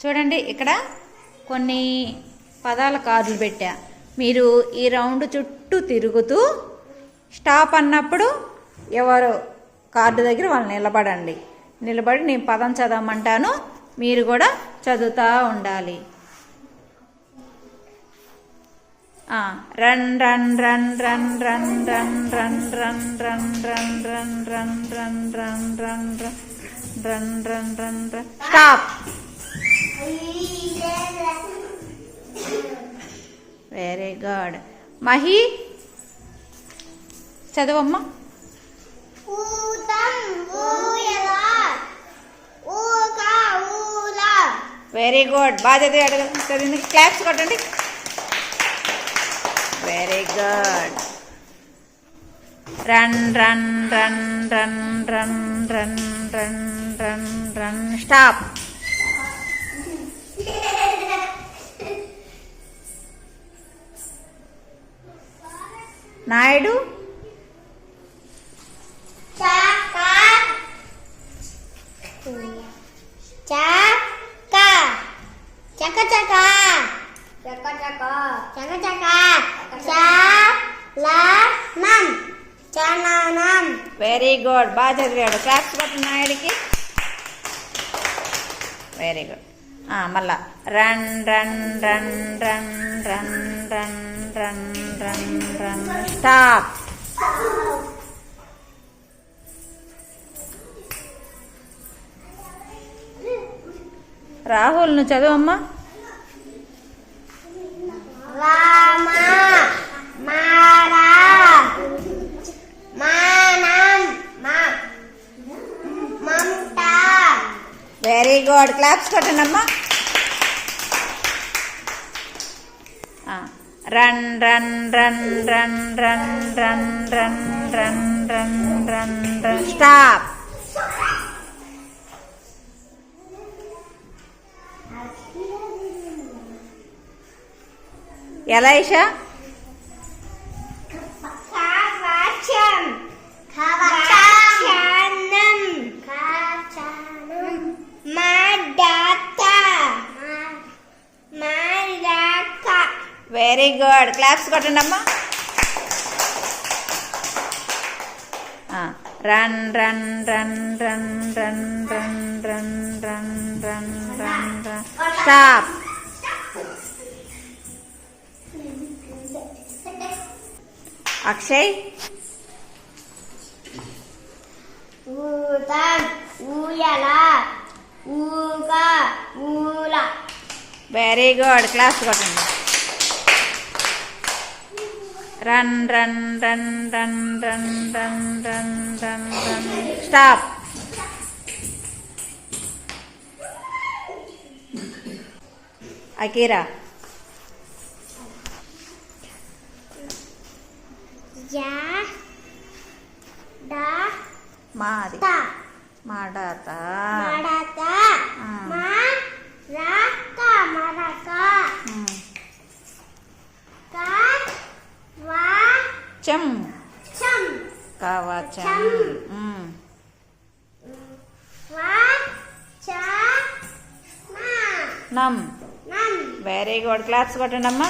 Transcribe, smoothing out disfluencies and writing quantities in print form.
చూడండి ఇక్కడ కొన్ని పదాల కార్డులు పెట్టా. మీరు ఈ రౌండ్ చుట్టూ తిరుగుతూ స్టాప్ అన్నప్పుడు ఎవరు కార్డు దగ్గర వాళ్ళు నిలబడి నేను పదం చదవమంటాను, మీరు కూడా చదువుతూ ఉండాలి. Run run run run run run run run run run run run run run run run run run run stop. Very good. Mahi చదవమ్మా. Very good. బాగా చదివింది. క్లాప్స్ కొట్టండి. Very good. Run run run run run run run run run stop. Naidu very good. బాగా చదివాడు. Claps కొట్టిన నాయుడికి. Very good. మళ్ళా run run run run run run run run run stop. Rahul నువ్వు చదువమ్మా. Very good. క్లాప్స్ కొట్టండి అమ్మా. Run run run run run run run run run run run stop. Elisha very good. Claps కొట్టండి అమ్మా. Run run run run run run run run run run run stop. Akshay very good. Claps కొట్టండి. Run run run run run run run run run stop. Akira మాది మాడత చం కవచం. నమ్. Very good. Claps కొట్టండి అమ్మా.